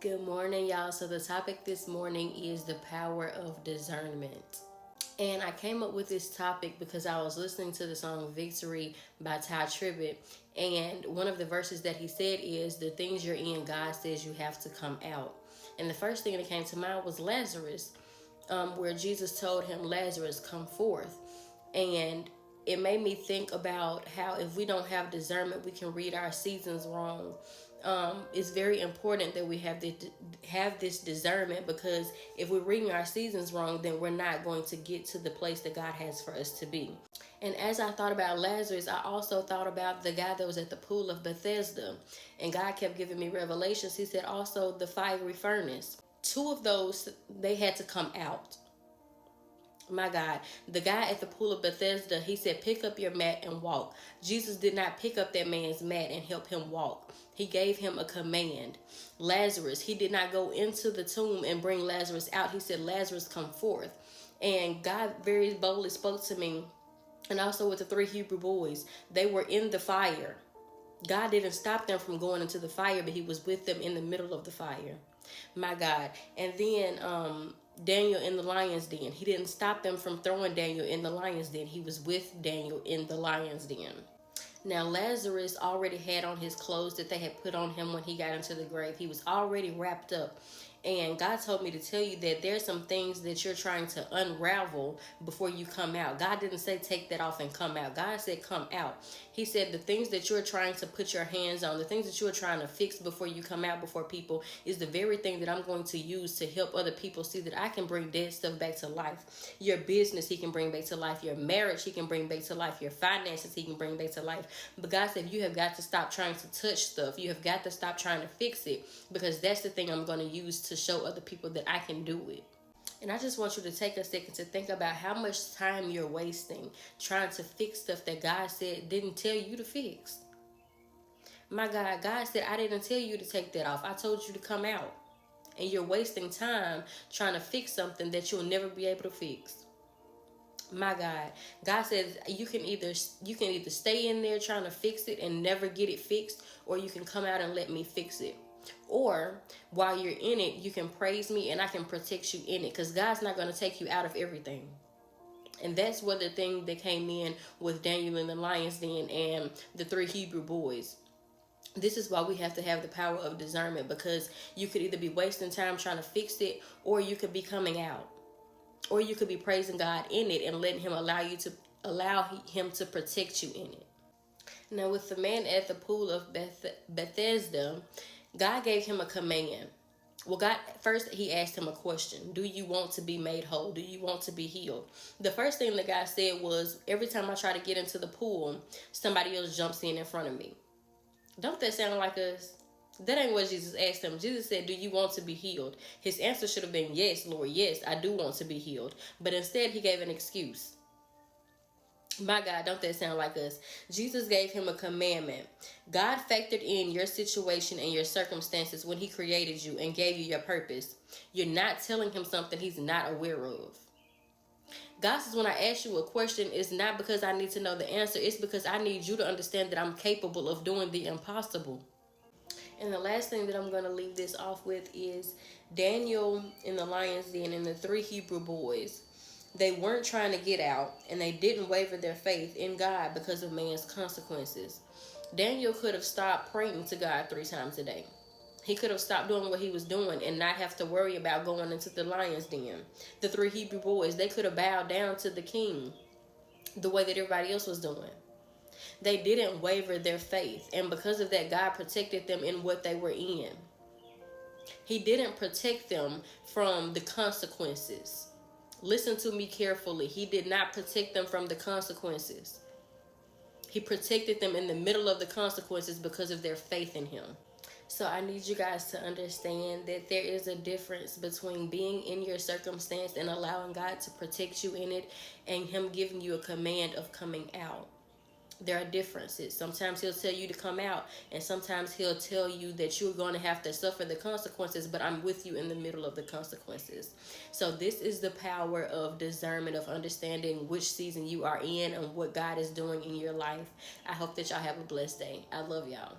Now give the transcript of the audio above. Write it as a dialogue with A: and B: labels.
A: Good morning, y'all. So the topic this morning is the power of discernment. And I came up with this topic because I was listening to the song Victory by Ty Tribbett. And one of the verses that he said is, the things you're in, God says you have to come out. And the first thing that came to mind was Lazarus, where Jesus told him, Lazarus, come forth. And it made me think about how if we don't have discernment, we can read our seasons wrong. It's very important that we have this discernment, because if we're reading our seasons wrong, then we're not going to get to the place that God has for us to be. And as I thought about Lazarus, I also thought about the guy that was at the pool of Bethesda. And God kept giving me revelations. He said also the fiery furnace. Two of those, they had to come out. My God, the guy at the pool of Bethesda, he said, pick up your mat and walk. Jesus did not pick up that man's mat and help him walk. He gave him a command. Lazarus, he did not go into the tomb and bring Lazarus out. He said, Lazarus, come forth. And God very boldly spoke to me. And also with the 3 Hebrew boys, they were in the fire. God didn't stop them from going into the fire, but he was with them in the middle of the fire. My God. And then Daniel in the lion's den. He didn't stop them from throwing Daniel in the lion's den. He was with Daniel in the lion's den. Now, Lazarus already had on his clothes that they had put on him when he got into the grave. He was already wrapped up. And God told me to tell you that there's some things that you're trying to unravel before you come out. God didn't say take that off and come out. God said come out. He said the things that you're trying to put your hands on, the things that you're trying to fix before you come out before people, is the very thing that I'm going to use to help other people see that I can bring dead stuff back to life. Your business, he can bring back to life. Your marriage, he can bring back to life. Your finances, he can bring back to life. But God said you have got to stop trying to touch stuff. You have got to stop trying to fix it, because that's the thing I'm going to use to show other people that I can do it. And I just want you to take a second to think about how much time you're wasting trying to fix stuff that God said didn't tell you to fix. My God, God said, I didn't tell you to take that off. I told you to come out. And you're wasting time trying to fix something that you'll never be able to fix. My God, God says you can either stay in there trying to fix it and never get it fixed, or you can come out and let me fix it. Or while you're in it, you can praise me and I can protect you in it, because God's not going to take you out of everything. And that's what the thing that came in with Daniel in the lion's den and the 3 Hebrew boys. This is why we have to have the power of discernment, because you could either be wasting time trying to fix it, or you could be coming out, or you could be praising God in it and letting him allow him to protect you in it. Now, with the man at the pool of Bethesda, God gave him a command. Well, God, first he asked him a question. Do you want to be made whole? Do you want to be healed? The first thing the guy said was, every time I try to get into the pool, somebody else jumps in front of me. Don't that sound like us? That ain't what Jesus asked him. Jesus said, do you want to be healed? His answer should have been, yes, Lord, yes, I do want to be healed. But instead he gave an excuse. My God, don't that sound like us? Jesus gave him a commandment. God factored in your situation and your circumstances when he created you and gave you your purpose. You're not telling him something he's not aware of. God says, when I ask you a question, it's not because I need to know the answer. It's because I need you to understand that I'm capable of doing the impossible. And the last thing that I'm going to leave this off with is Daniel in the lion's den and the 3 Hebrew boys. They weren't trying to get out, and they didn't waver their faith in God because of man's consequences. Daniel could have stopped praying to God 3 times a day. He could have stopped doing what he was doing and not have to worry about going into the lion's den. The 3 Hebrew boys, they could have bowed down to the king the way that everybody else was doing. They didn't waver their faith, and because of that, God protected them in what they were in. He didn't protect them from the consequences. Listen to me carefully. He did not protect them from the consequences. He protected them in the middle of the consequences because of their faith in him. So I need you guys to understand that there is a difference between being in your circumstance and allowing God to protect you in it, and him giving you a command of coming out. There are differences. Sometimes he'll tell you to come out, and sometimes he'll tell you that you're going to have to suffer the consequences, but I'm with you in the middle of the consequences. So this is the power of discernment, of understanding which season you are in and what God is doing in your life. I hope that y'all have a blessed day. I love y'all.